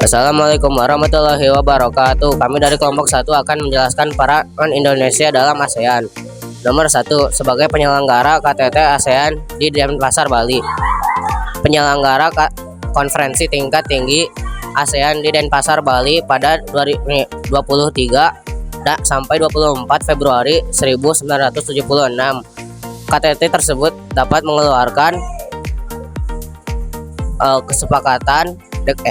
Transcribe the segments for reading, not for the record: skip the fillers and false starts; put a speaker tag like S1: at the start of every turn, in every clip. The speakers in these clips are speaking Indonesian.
S1: Assalamualaikum warahmatullahi wabarakatuh. Kami dari kelompok 1 akan menjelaskan peran Indonesia dalam ASEAN. Nomor 1, sebagai penyelenggara KTT ASEAN di Denpasar, Bali. Penyelenggara konferensi tingkat tinggi ASEAN di Denpasar, Bali pada 23 sampai 24 Februari 1976. KTT tersebut dapat mengeluarkan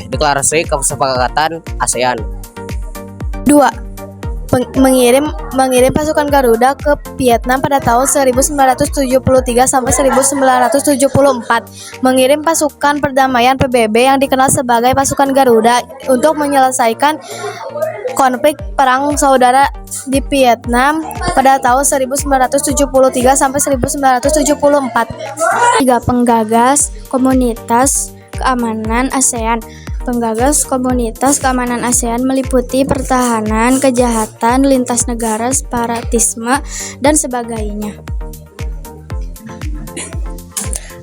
S1: deklarasi kesepakatan ASEAN.
S2: 2. Mengirim pasukan Garuda ke Vietnam pada tahun 1973 sampai 1974. Mengirim pasukan perdamaian PBB yang dikenal sebagai pasukan Garuda untuk menyelesaikan konflik perang saudara di Vietnam pada tahun 1973 sampai 1974. 3. Penggagas komunitas keamanan ASEAN. Penggagas komunitas keamanan ASEAN meliputi pertahanan, kejahatan lintas negara, separatisme, dan sebagainya.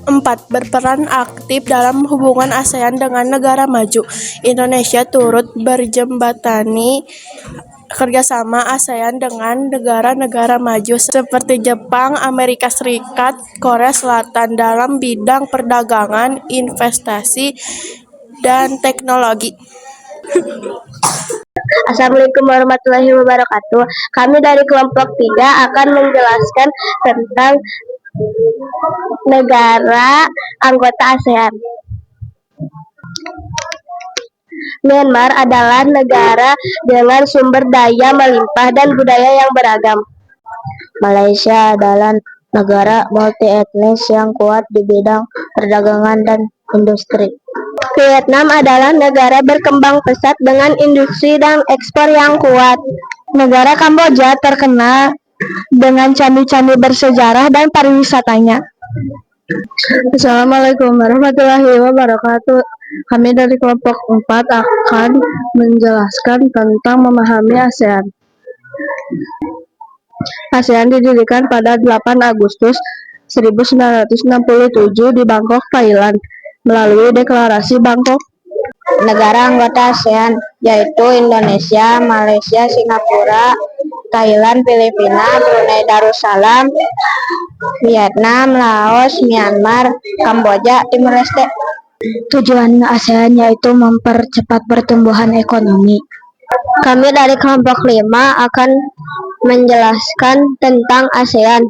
S3: 4. Berperan aktif dalam hubungan ASEAN dengan negara maju. Indonesia turut berjembatani kerjasama ASEAN dengan negara-negara maju seperti Jepang, Amerika Serikat, Korea Selatan dalam bidang perdagangan, investasi, dan teknologi.
S4: Assalamualaikum warahmatullahi wabarakatuh. Kami dari kelompok 3 akan menjelaskan tentang negara anggota ASEAN. Myanmar adalah negara dengan sumber daya melimpah dan budaya yang beragam. Malaysia adalah negara multi etnis yang kuat di bidang perdagangan dan industri. Vietnam adalah negara berkembang pesat dengan industri dan ekspor yang kuat. Negara Kamboja terkenal dengan candi-candi bersejarah dan pariwisatanya. Assalamualaikum warahmatullahi wabarakatuh. Kami dari kelompok 4 akan menjelaskan tentang memahami ASEAN. ASEAN didirikan pada 8 Agustus 1967 di Bangkok, Thailand, melalui Deklarasi Bangkok. Negara anggota ASEAN yaitu Indonesia, Malaysia, Singapura, Thailand, Filipina, Brunei Darussalam, Vietnam, Laos, Myanmar, Kamboja, Timor Leste. Tujuan ASEAN yaitu mempercepat pertumbuhan ekonomi. Kami dari kelompok 5 akan menjelaskan tentang ASEAN.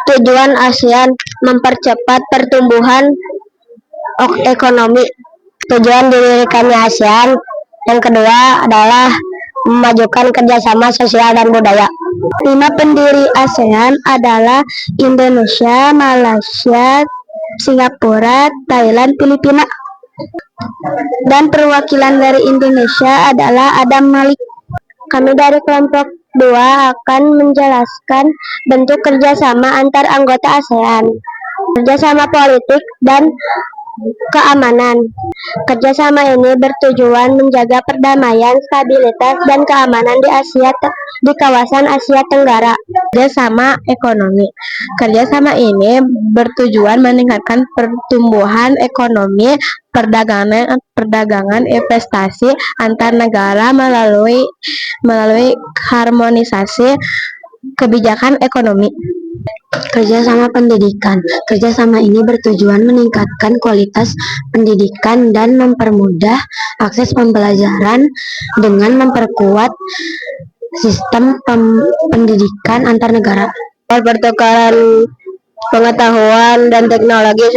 S4: Tujuan ASEAN mempercepat pertumbuhan ekonomi. Tujuan didirikannya ASEAN yang kedua adalah memajukan kerjasama sosial dan budaya. 5 pendiri ASEAN adalah Indonesia, Malaysia, Singapura, Thailand, Filipina. Dan perwakilan dari Indonesia adalah Adam Malik. Kami dari kelompok 2 akan menjelaskan bentuk kerjasama antar anggota ASEAN. Kerjasama politik dan keamanan. Kerjasama ini bertujuan menjaga perdamaian, stabilitas, dan keamanan di kawasan Asia Tenggara. Kerjasama ekonomi. Kerjasama ini bertujuan meningkatkan pertumbuhan ekonomi, perdagangan, investasi antar negara melalui harmonisasi kebijakan ekonomi. Kerjasama pendidikan. Kerjasama ini bertujuan meningkatkan kualitas pendidikan dan mempermudah akses pembelajaran dengan memperkuat sistem pendidikan antar negara. Pertukaran pengetahuan dan teknologi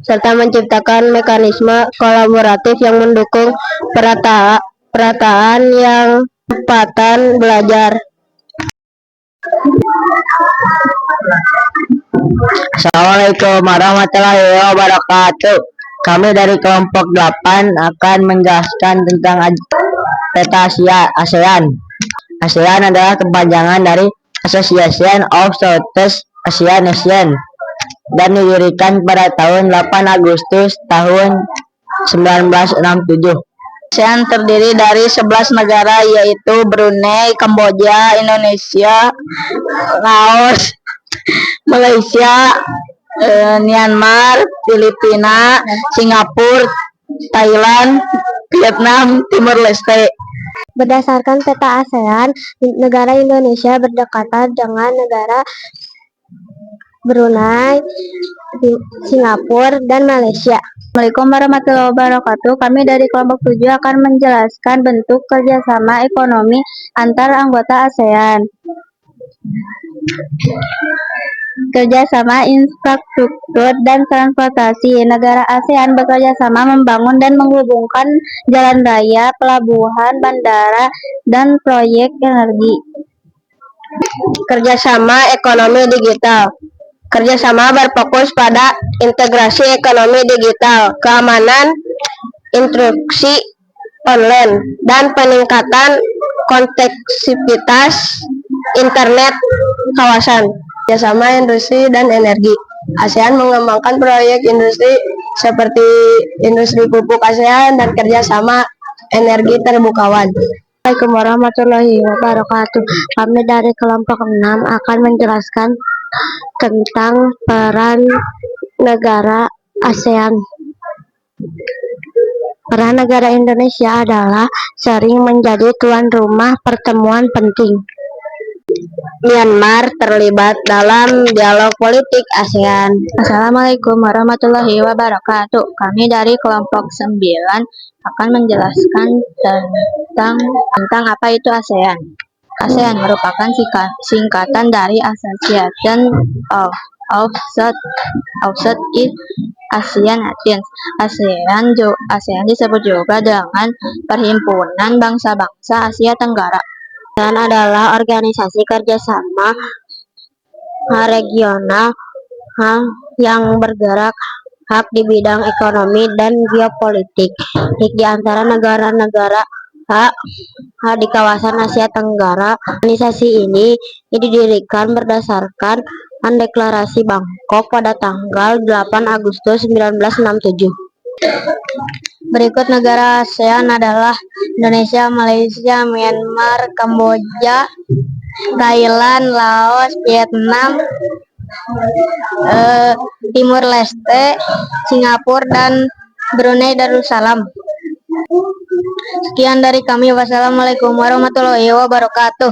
S4: serta menciptakan mekanisme kolaboratif yang mendukung perataan yang kecepatan belajar.
S5: Assalamualaikum warahmatullahi wabarakatuh. Kami dari kelompok 8 akan menjelaskan tentang peta ASEAN. ASEAN adalah kepanjangan dari Association of Southeast Asian Nations dan didirikan pada tahun 8 Agustus tahun 1967. ASEAN terdiri dari 11 negara yaitu Brunei, Kamboja, Indonesia, Laos, Malaysia, Myanmar, Filipina, Singapura, Thailand, Vietnam, Timur Leste.
S4: Berdasarkan peta ASEAN, negara Indonesia berdekatan dengan negara Brunei, Singapura, dan Malaysia. Assalamualaikum warahmatullahi wabarakatuh. Kami dari kelompok 7 akan menjelaskan bentuk kerjasama ekonomi antar anggota ASEAN. Kerjasama infrastruktur dan transportasi. Negara ASEAN bekerja sama membangun dan menghubungkan jalan raya, pelabuhan, bandara, dan proyek energi. Kerjasama ekonomi digital. Kerjasama berfokus pada integrasi ekonomi digital, keamanan, instruksi online, dan peningkatan konektivitas internet kawasan. Kerjasama industri dan energi. ASEAN mengembangkan proyek industri seperti industri pupuk ASEAN dan kerjasama energi terbukawan. Assalamualaikum warahmatullahi wabarakatuh. Kami dari kelompok 6 akan menjelaskan tentang peran negara ASEAN. Peran negara Indonesia adalah sering menjadi tuan rumah pertemuan penting. Myanmar terlibat dalam dialog politik ASEAN. Assalamualaikum warahmatullahi wabarakatuh. Kami dari kelompok 9 akan menjelaskan tentang apa itu ASEAN. ASEAN merupakan singkatan dari Association of Southeast Asian Nations. ASEAN disebut juga dengan Perhimpunan Bangsa-Bangsa Asia Tenggara. ASEAN adalah organisasi kerjasama regional yang bergerak di bidang ekonomi dan geopolitik di antara negara-negara di kawasan Asia Tenggara. Organisasi ini didirikan berdasarkan Deklarasi Bangkok pada tanggal 8 Agustus 1967. Berikut negara ASEAN adalah Indonesia, Malaysia, Myanmar, Kamboja, Thailand, Laos, Vietnam, Timur Leste, Singapura, dan Brunei Darussalam. Sekian dari kami. Wassalamualaikum warahmatullahi wabarakatuh.